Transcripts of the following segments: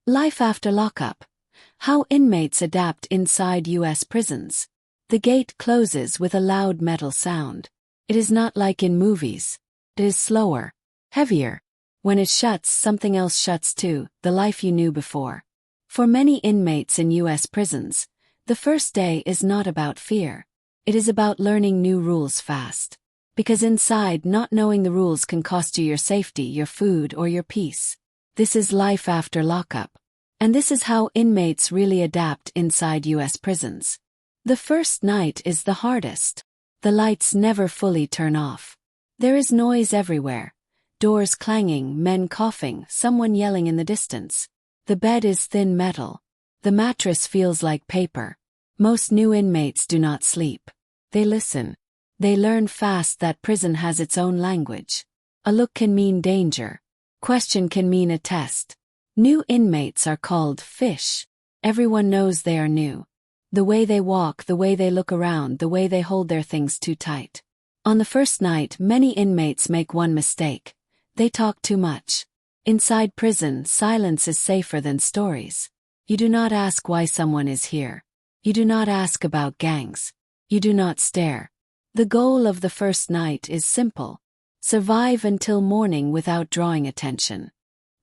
Life after lockup. How inmates adapt inside U.S. prisons. The gate closes with a loud metal sound. It is not like in movies. It is slower, heavier. When it shuts, something else shuts too, the life you knew before. For many inmates in U.S. prisons, the first day is not about fear. It is about learning new rules fast. Because inside, not knowing the rules can cost you your safety, your food, or your peace. This is life after lockup. And this is how inmates really adapt inside U.S. prisons. The first night is the hardest. The lights never fully turn off. There is noise everywhere. Doors clanging, men coughing, someone yelling in the distance. The bed is thin metal. The mattress feels like paper. Most new inmates do not sleep. They listen. They learn fast that prison has its own language. A look can mean danger. Question can mean a test. New inmates are called fish. Everyone knows they are new. The way they walk, the way they look around, the way they hold their things too tight. On the first night, many inmates make one mistake. They talk too much. Inside prison, silence is safer than stories. You do not ask why someone is here. You do not ask about gangs. You do not stare. The goal of the first night is simple. Survive until morning without drawing attention.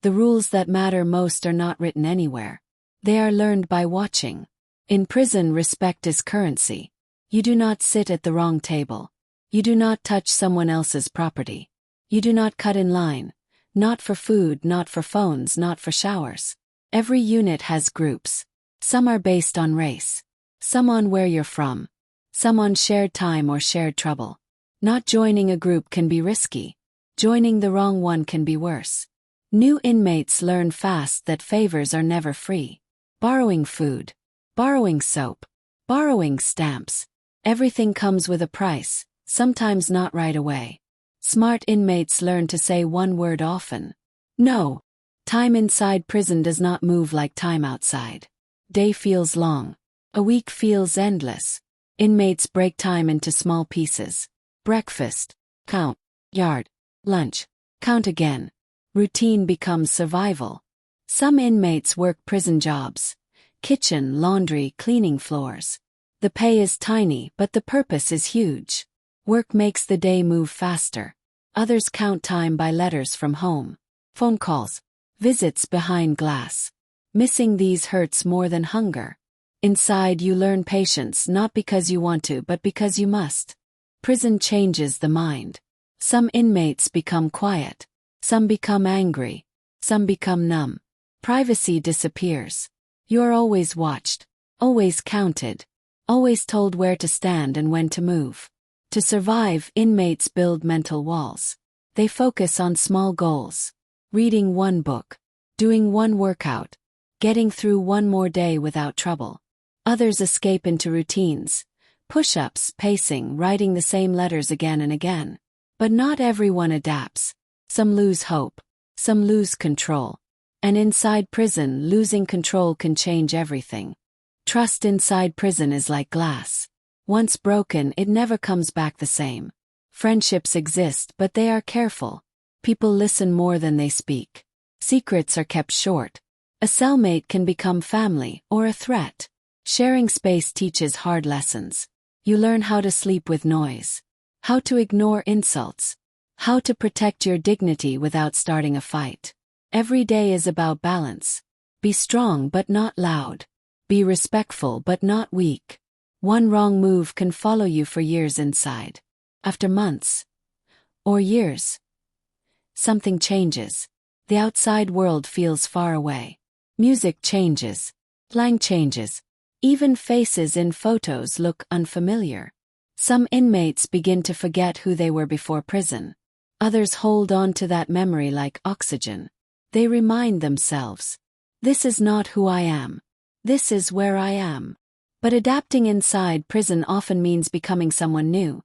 The rules that matter most are not written anywhere. They are learned by watching. In prison, respect is currency. You do not sit at the wrong table. You do not touch someone else's property. You do not cut in line. Not for food, not for phones, not for showers. Every unit has groups. Some are based on race. Some on where you're from. Some on shared time or shared trouble. Not joining a group can be risky. Joining the wrong one can be worse. New inmates learn fast that favors are never free. Borrowing food. Borrowing soap. Borrowing stamps. Everything comes with a price, sometimes not right away. Smart inmates learn to say one word often. No. Time inside prison does not move like time outside. Day feels long. A week feels endless. Inmates break time into small pieces. Breakfast. Count. Yard. Lunch. Count again. Routine becomes survival. Some inmates work prison jobs. Kitchen, laundry, cleaning floors. The pay is tiny, but the purpose is huge. Work makes the day move faster. Others count time by letters from home. Phone calls. Visits behind glass. Missing these hurts more than hunger. Inside you learn patience not because you want to but because you must. Prison changes the mind. Some inmates become quiet. Some become angry. Some become numb. Privacy disappears. You are always watched. Always counted. Always told where to stand and when to move. To survive, inmates build mental walls. They focus on small goals. Reading one book. Doing one workout. Getting through one more day without trouble. Others escape into routines. Push-ups, pacing, writing the same letters again and again. But not everyone adapts. Some lose hope. Some lose control. And inside prison, losing control can change everything. Trust inside prison is like glass. Once broken, it never comes back the same. Friendships exist, but they are careful. People listen more than they speak. Secrets are kept short. A cellmate can become family or a threat. Sharing space teaches hard lessons. You learn how to sleep with noise. How to ignore insults. How to protect your dignity without starting a fight. Every day is about balance. Be strong but not loud. Be respectful but not weak. One wrong move can follow you for years inside. After months or years, something changes. The outside world feels far away. Music changes. Slang changes. Even faces in photos look unfamiliar. Some inmates begin to forget who they were before prison. Others hold on to that memory like oxygen. They remind themselves, this is not who I am. This is where I am. But adapting inside prison often means becoming someone new.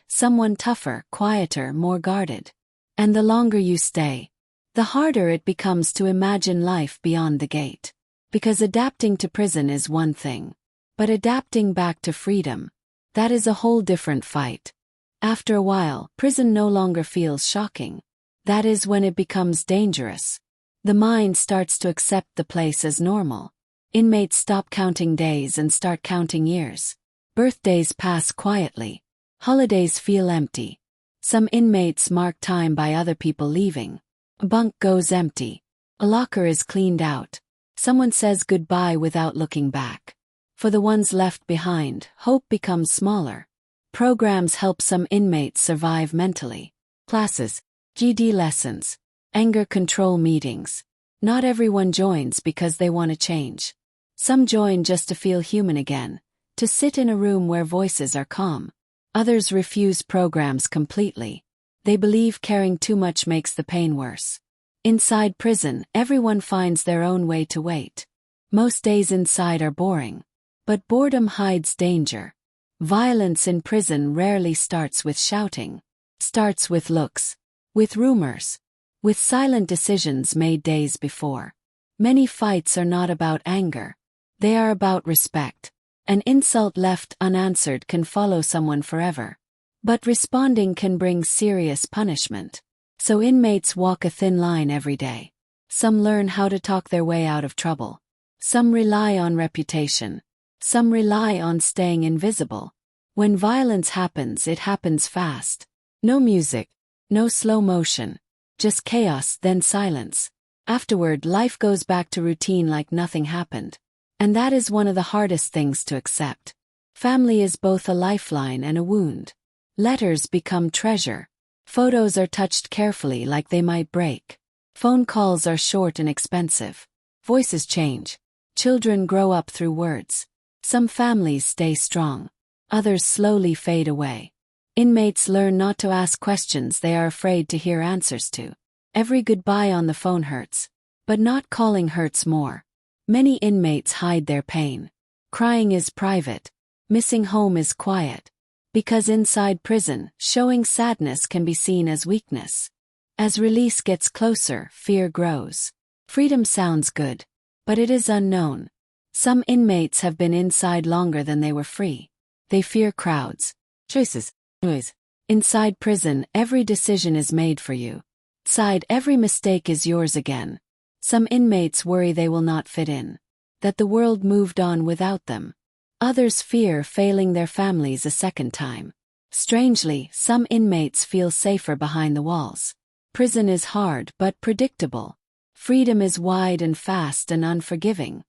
Someone tougher, quieter, more guarded. And the longer you stay, the harder it becomes to imagine life beyond the gate. Because adapting to prison is one thing. But adapting back to freedom, that is a whole different fight. After a while, prison no longer feels shocking. That is when it becomes dangerous. The mind starts to accept the place as normal. Inmates stop counting days and start counting years. Birthdays pass quietly. Holidays feel empty. Some inmates mark time by other people leaving. A bunk goes empty. A locker is cleaned out. Someone says goodbye without looking back. For the ones left behind, hope becomes smaller. Programs help some inmates survive mentally. Classes, GD lessons, anger control meetings. Not everyone joins because they want to change. Some join just to feel human again, to sit in a room where voices are calm. Others refuse programs completely. They believe caring too much makes the pain worse. Inside prison, everyone finds their own way to wait. Most days inside are boring. But boredom hides danger. Violence in prison rarely starts with shouting. Starts with looks. With rumors. With silent decisions made days before. Many fights are not about anger. They are about respect. An insult left unanswered can follow someone forever. But responding can bring serious punishment. So inmates walk a thin line every day. Some learn how to talk their way out of trouble. Some rely on reputation. Some rely on staying invisible. When violence happens, it happens fast. No music. No slow motion. Just chaos, then silence. Afterward, life goes back to routine like nothing happened. And that is one of the hardest things to accept. Family is both a lifeline and a wound. Letters become treasure. Photos are touched carefully like they might break. Phone calls are short and expensive. Voices change. Children grow up through words. Some families stay strong. Others slowly fade away. Inmates learn not to ask questions they are afraid to hear answers to. Every goodbye on the phone hurts. But not calling hurts more. Many inmates hide their pain. Crying is private. Missing home is quiet. Because inside prison, showing sadness can be seen as weakness. As release gets closer, fear grows. Freedom sounds good. But it is unknown. Some inmates have been inside longer than they were free. They fear crowds. Choices. Noise. Inside prison, every decision is made for you. Outside, every mistake is yours again. Some inmates worry they will not fit in. That the world moved on without them. Others fear failing their families a second time. Strangely, some inmates feel safer behind the walls. Prison is hard but predictable. Freedom is wide and fast and unforgiving.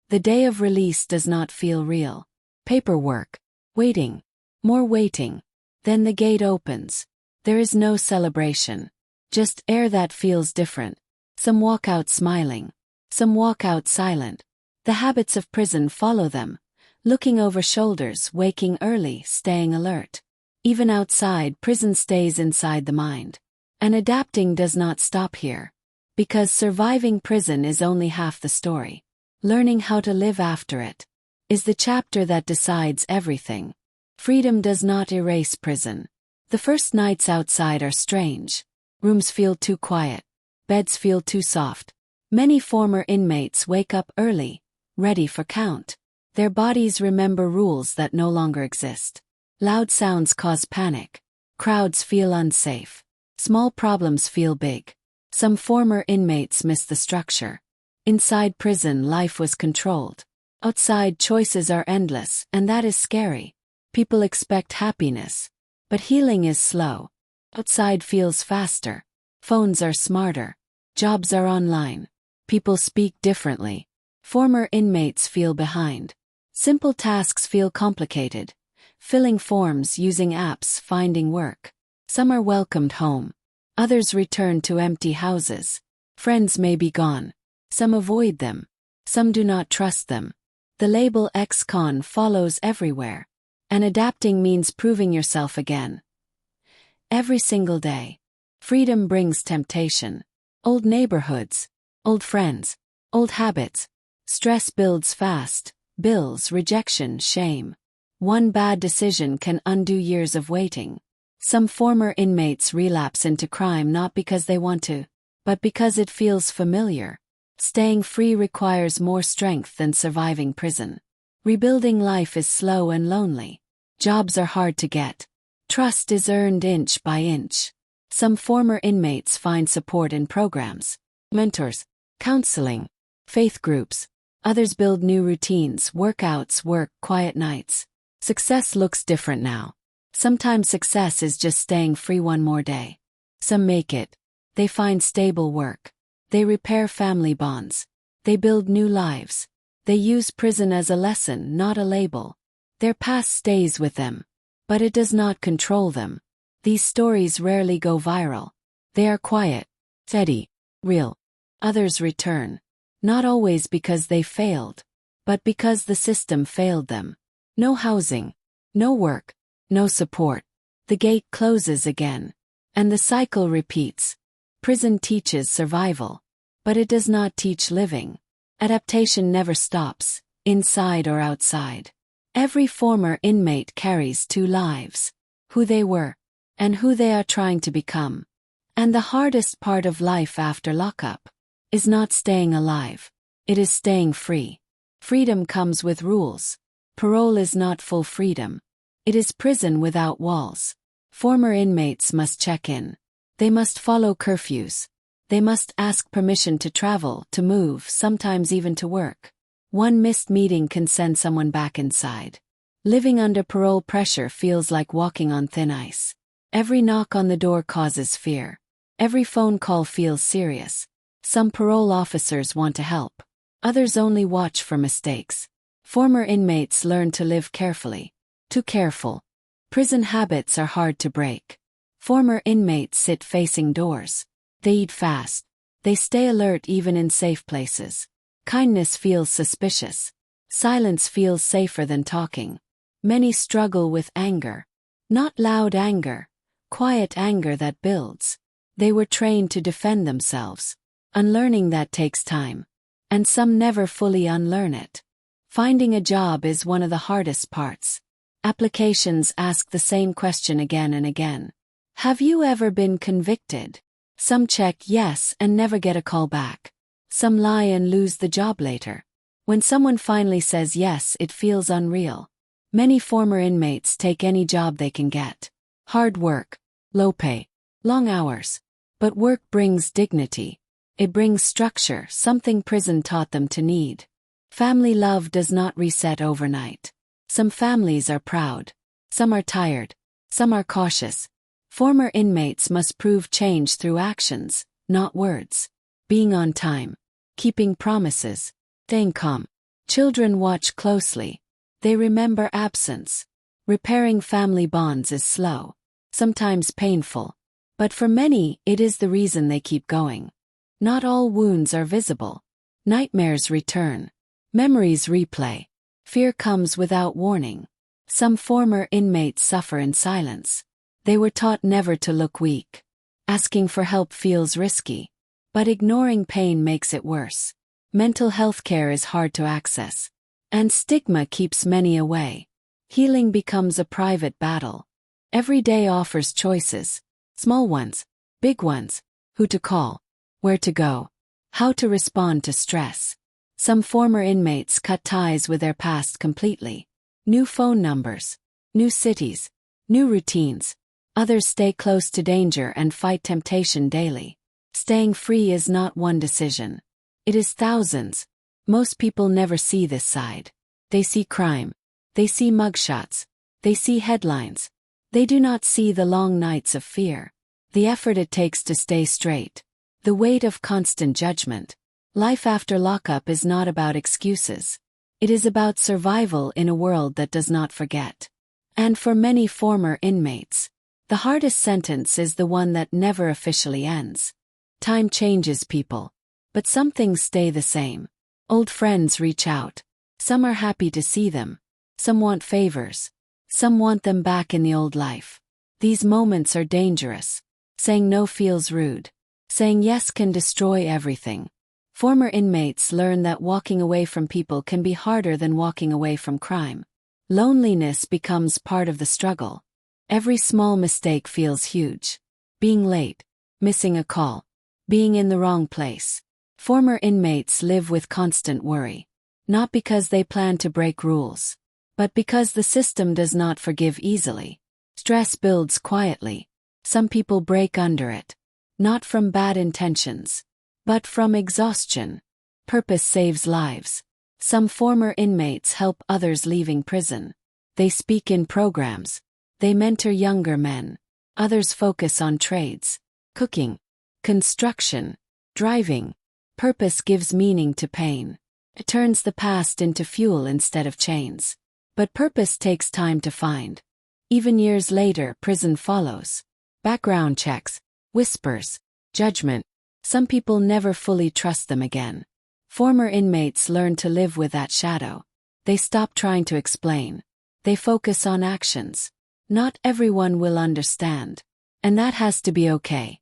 The day of release does not feel real. Paperwork. Waiting. More waiting. Then the gate opens. There is no celebration. Just air that feels different. Some walk out smiling. Some walk out silent. The habits of prison follow them. Looking over shoulders, waking early, staying alert. Even outside, prison stays inside the mind. And adapting does not stop here. Because surviving prison is only half the story. Learning how to live after it is the chapter that decides everything. Freedom does not erase prison. The first nights outside are strange. Rooms feel too quiet. Beds feel too soft. Many former inmates wake up early, ready for count. Their bodies remember rules that no longer exist. Loud sounds cause panic. Crowds feel unsafe. Small problems feel big. Some former inmates miss the structure. Inside prison, life was controlled. Outside, choices are endless, and that is scary. People expect happiness. But healing is slow. Outside feels faster. Phones are smarter. Jobs are online. People speak differently. Former inmates feel behind. Simple tasks feel complicated. Filling forms, using apps, finding work. Some are welcomed home. Others return to empty houses. Friends may be gone. Some avoid them. Some do not trust them. The label ex-con follows everywhere. And adapting means proving yourself again. Every single day. Freedom brings temptation. Old neighborhoods. Old friends. Old habits. Stress builds fast. Bills, rejection, shame. One bad decision can undo years of waiting. Some former inmates relapse into crime not because they want to, but because it feels familiar. Staying free requires more strength than surviving prison. Rebuilding life is slow and lonely. Jobs are hard to get. Trust is earned inch by inch. Some former inmates find support in programs. Mentors. Counseling. Faith groups. Others build new routines, workouts, work, quiet nights. Success looks different now. Sometimes success is just staying free one more day. Some make it. They find stable work. They repair family bonds. They build new lives. They use prison as a lesson, not a label. Their past stays with them. But it does not control them. These stories rarely go viral. They are quiet, steady, real. Others return. Not always because they failed, but because the system failed them. No housing, no work, no support. The gate closes again. And the cycle repeats. Prison teaches survival. But it does not teach living. Adaptation never stops, inside or outside. Every former inmate carries two lives. Who they were, and who they are trying to become. And the hardest part of life after lockup is not staying alive. It is staying free. Freedom comes with rules. Parole is not full freedom. It is prison without walls. Former inmates must check in. They must follow curfews. They must ask permission to travel, to move, sometimes even to work. One missed meeting can send someone back inside. Living under parole pressure feels like walking on thin ice. Every knock on the door causes fear. Every phone call feels serious. Some parole officers want to help. Others only watch for mistakes. Former inmates learn to live carefully. Too careful. Prison habits are hard to break. Former inmates sit facing doors. They eat fast. They stay alert even in safe places. Kindness feels suspicious. Silence feels safer than talking. Many struggle with anger. Not loud anger. Quiet anger that builds. They were trained to defend themselves. Unlearning that takes time. And some never fully unlearn it. Finding a job is one of the hardest parts. Applications ask the same question again and again. Have you ever been convicted? Some check yes and never get a call back. Some lie and lose the job later. When someone finally says yes, it feels unreal. Many former inmates take any job they can get. Hard work, low pay, long hours. But work brings dignity. It brings structure, something prison taught them to need. Family love does not reset overnight. Some families are proud. Some are tired. Some are cautious. Former inmates must prove change through actions, not words. Being on time. Keeping promises. Staying calm. Children watch closely. They remember absence. Repairing family bonds is slow. Sometimes painful. But for many, it is the reason they keep going. Not all wounds are visible. Nightmares return. Memories replay. Fear comes without warning. Some former inmates suffer in silence. They were taught never to look weak. Asking for help feels risky. But ignoring pain makes it worse. Mental health care is hard to access. And stigma keeps many away. Healing becomes a private battle. Every day offers choices. Small ones, big ones. Who to call, where to go, how to respond to stress. Some former inmates cut ties with their past completely. New phone numbers, new cities, new routines. Others stay close to danger and fight temptation daily. Staying free is not one decision. It is thousands. Most people never see this side. They see crime. They see mugshots. They see headlines. They do not see the long nights of fear. The effort it takes to stay straight. The weight of constant judgment. Life after lockup is not about excuses. It is about survival in a world that does not forget. And for many former inmates, the hardest sentence is the one that never officially ends. Time changes people. But some things stay the same. Old friends reach out. Some are happy to see them. Some want favors. Some want them back in the old life. These moments are dangerous. Saying no feels rude. Saying yes can destroy everything. Former inmates learn that walking away from people can be harder than walking away from crime. Loneliness becomes part of the struggle. Every small mistake feels huge. Being late, missing a call, being in the wrong place. Former inmates live with constant worry. Not because they plan to break rules, but because the system does not forgive easily. Stress builds quietly. Some people break under it. Not from bad intentions, but from exhaustion. Purpose saves lives. Some former inmates help others leaving prison. They speak in programs. They mentor younger men. Others focus on trades. Cooking, construction, driving. Purpose gives meaning to pain. It turns the past into fuel instead of chains. But purpose takes time to find. Even years later, prison follows. Background checks, whispers, judgment. Some people never fully trust them again. Former inmates learn to live with that shadow. They stop trying to explain. They focus on actions. Not everyone will understand. And that has to be okay.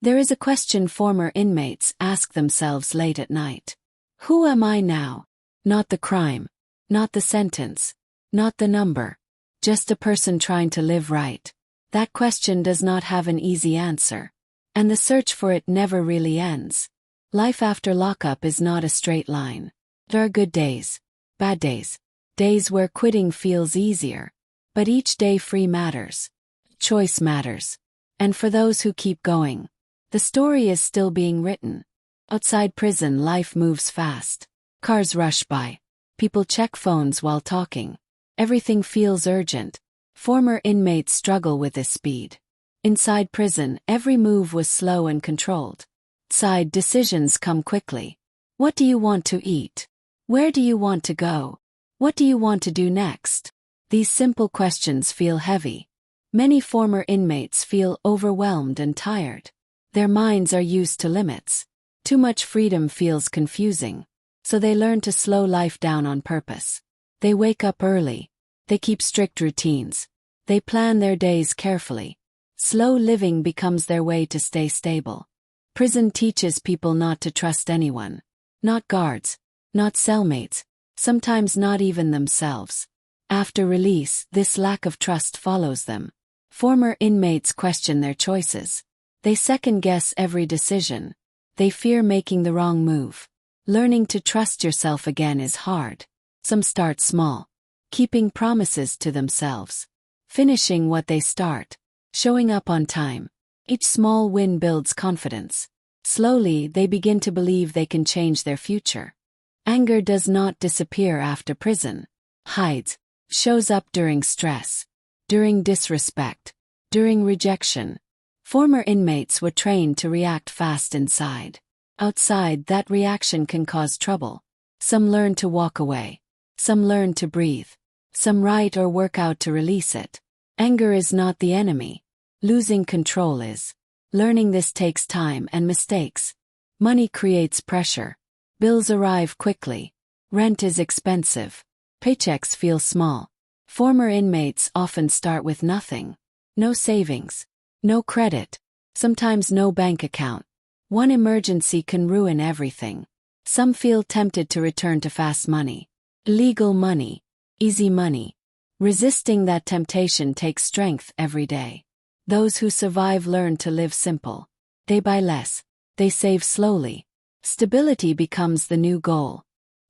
There is a question former inmates ask themselves late at night. Who am I now? Not the crime. Not the sentence. Not the number. Just a person trying to live right. That question does not have an easy answer. And the search for it never really ends. Life after lockup is not a straight line. There are good days, bad days, days where quitting feels easier. But each day free matters. Choice matters. And for those who keep going, the story is still being written. Outside prison, life moves fast. Cars rush by. People check phones while talking. Everything feels urgent. Former inmates struggle with this speed. Inside prison, every move was slow and controlled. Outside, decisions come quickly. What do you want to eat? Where do you want to go? What do you want to do next? These simple questions feel heavy. Many former inmates feel overwhelmed and tired. Their minds are used to limits. Too much freedom feels confusing. So they learn to slow life down on purpose. They wake up early. They keep strict routines. They plan their days carefully. Slow living becomes their way to stay stable. Prison teaches people not to trust anyone. Not guards. Not cellmates. Sometimes not even themselves. After release, this lack of trust follows them. Former inmates question their choices. They second-guess every decision. They fear making the wrong move. Learning to trust yourself again is hard. Some start small. Keeping promises to themselves. Finishing what they start. Showing up on time. Each small win builds confidence. Slowly, they begin to believe they can change their future. Anger does not disappear after prison. Hides. Shows up during stress. During disrespect. During rejection. Former inmates were trained to react fast inside. Outside, that reaction can cause trouble. Some learn to walk away. Some learn to breathe. Some write or work out to release it. Anger is not the enemy. Losing control is. Learning this takes time and mistakes. Money creates pressure. Bills arrive quickly. Rent is expensive. Paychecks feel small. Former inmates often start with nothing. No savings. No credit. Sometimes no bank account. One emergency can ruin everything. Some feel tempted to return to fast money. Legal money. Easy money. Resisting that temptation takes strength every day. Those who survive learn to live simple. They buy less. They save slowly. Stability becomes the new goal.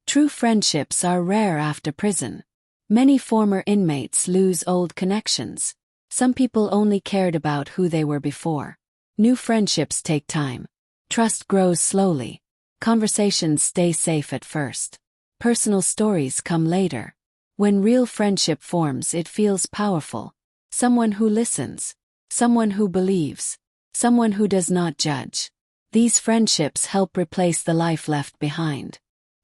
True friendships are rare after prison. Many former inmates lose old connections. Some people only cared about who they were before. New friendships take time. Trust grows slowly. Conversations stay safe at first. Personal stories come later. When real friendship forms, it feels powerful. Someone who listens. Someone who believes. Someone who does not judge. These friendships help replace the life left behind.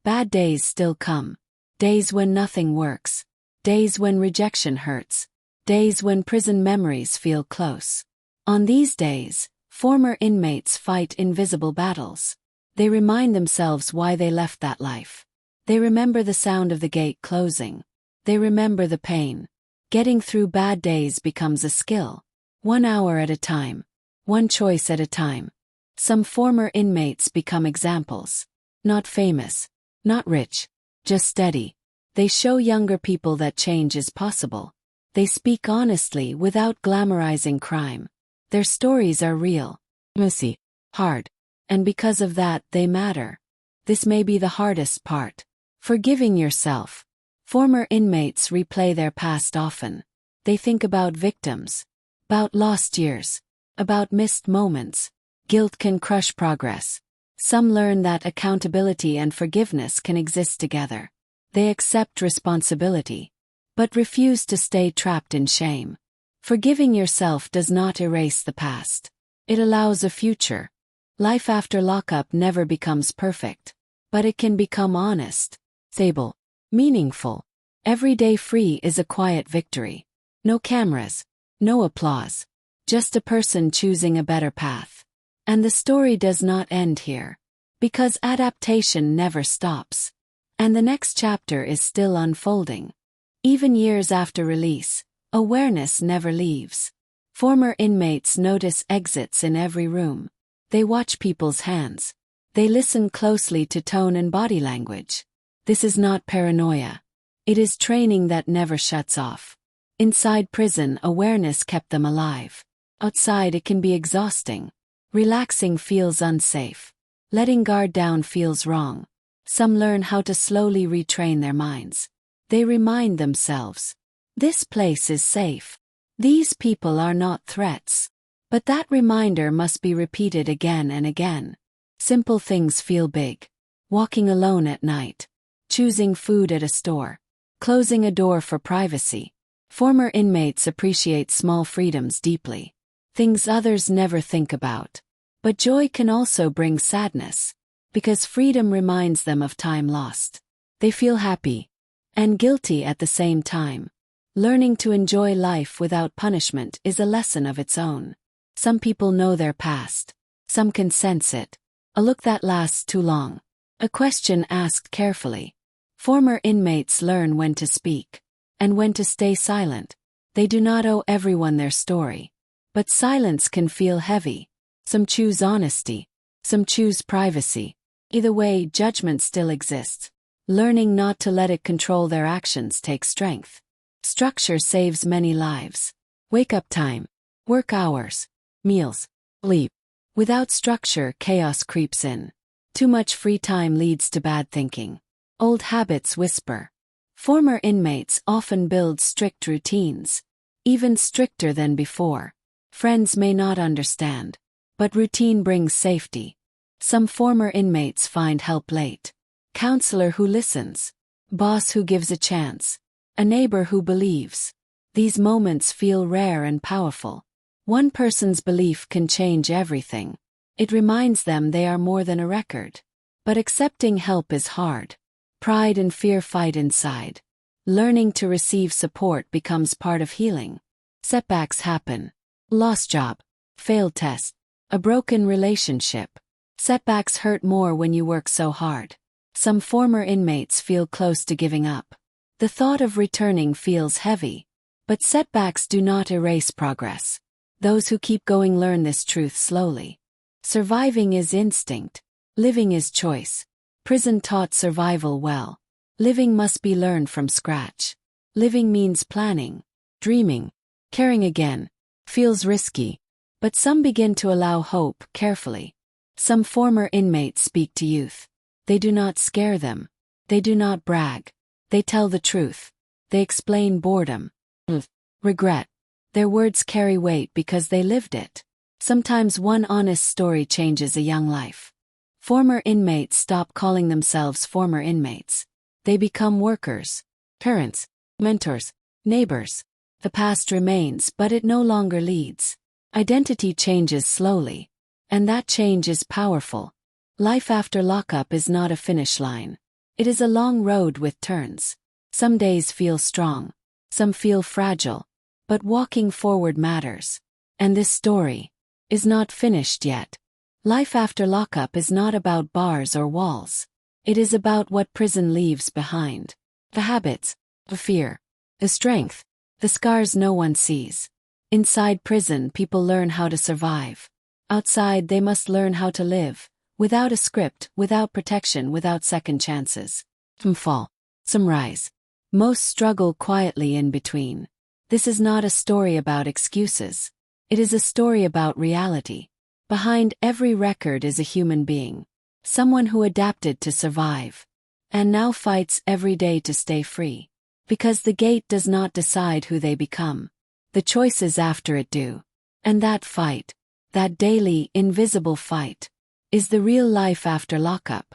Bad days still come. Days when nothing works. Days when rejection hurts. Days when prison memories feel close. On these days, former inmates fight invisible battles. They remind themselves why they left that life. They remember the sound of the gate closing. They remember the pain. Getting through bad days becomes a skill. 1 hour at a time. One choice at a time. Some former inmates become examples. Not famous. Not rich. Just steady. They show younger people that change is possible. They speak honestly without glamorizing crime. Their stories are real. Messy. Hard. And because of that, they matter. This may be the hardest part. Forgiving yourself. Former inmates replay their past often. They think about victims. About lost years. About missed moments. Guilt can crush progress. Some learn that accountability and forgiveness can exist together. They accept responsibility, but refuse to stay trapped in shame. Forgiving yourself does not erase the past. It allows a future. Life after lockup never becomes perfect, but it can become honest, stable, meaningful. Every day free is a quiet victory. No cameras, no applause, just a person choosing a better path. And the story does not end here, because adaptation never stops. And the next chapter is still unfolding. Even years after release, awareness never leaves. Former inmates notice exits in every room. They watch people's hands. They listen closely to tone and body language. This is not paranoia. It is training that never shuts off. Inside prison, awareness kept them alive. Outside, it can be exhausting. Relaxing feels unsafe. Letting guard down feels wrong. Some learn how to slowly retrain their minds. They remind themselves, this place is safe. These people are not threats. But that reminder must be repeated again and again. Simple things feel big. Walking alone at night. Choosing food at a store. Closing a door for privacy. Former inmates appreciate small freedoms deeply. Things others never think about. But joy can also bring sadness, because freedom reminds them of time lost. They feel happy and guilty at the same time. Learning to enjoy life without punishment is a lesson of its own. Some people know their past. Some can sense it. A look that lasts too long. A question asked carefully. Former inmates learn when to speak and when to stay silent. They do not owe everyone their story. But silence can feel heavy. Some choose honesty. Some choose privacy. Either way, judgment still exists. Learning not to let it control their actions takes strength. Structure saves many lives. Wake-up time, work hours, meals, sleep. Without structure, chaos creeps in. Too much free time leads to bad thinking. Old habits whisper. Former inmates often build strict routines, even stricter than before. Friends may not understand, but routine brings safety. Some former inmates find help late. Counselor who listens. Boss who gives a chance. A neighbor who believes. These moments feel rare and powerful. One person's belief can change everything. It reminds them they are more than a record. But accepting help is hard. Pride and fear fight inside. Learning to receive support becomes part of healing. Setbacks happen. Lost job. Failed test. A broken relationship. Setbacks hurt more when you work so hard. Some former inmates feel close to giving up. The thought of returning feels heavy. But setbacks do not erase progress. Those who keep going learn this truth slowly. Surviving is instinct. Living is choice. Prison taught survival well. Living must be learned from scratch. Living means planning, dreaming, caring again. Feels risky. But some begin to allow hope carefully. Some former inmates speak to youth. They do not scare them. They do not brag. They tell the truth. They explain boredom, regret. Their words carry weight because they lived it. Sometimes one honest story changes a young life. Former inmates stop calling themselves former inmates. They become workers, parents, mentors, neighbors. The past remains, but it no longer leads. Identity changes slowly. And that change is powerful. Life after lockup is not a finish line. It is a long road with turns. Some days feel strong. Some feel fragile. But walking forward matters. And this story is not finished yet. Life after lockup is not about bars or walls. It is about what prison leaves behind. The habits, the fear, the strength, the scars no one sees. Inside prison, people learn how to survive. Outside, they must learn how to live. Without a script, without protection, without second chances. Some fall. Some rise. Most struggle quietly in between. This is not a story about excuses. It is a story about reality. Behind every record is a human being. Someone who adapted to survive. And now fights every day to stay free. Because the gate does not decide who they become. The choices after it do. And that fight, that daily, invisible fight, is the real life after lockup.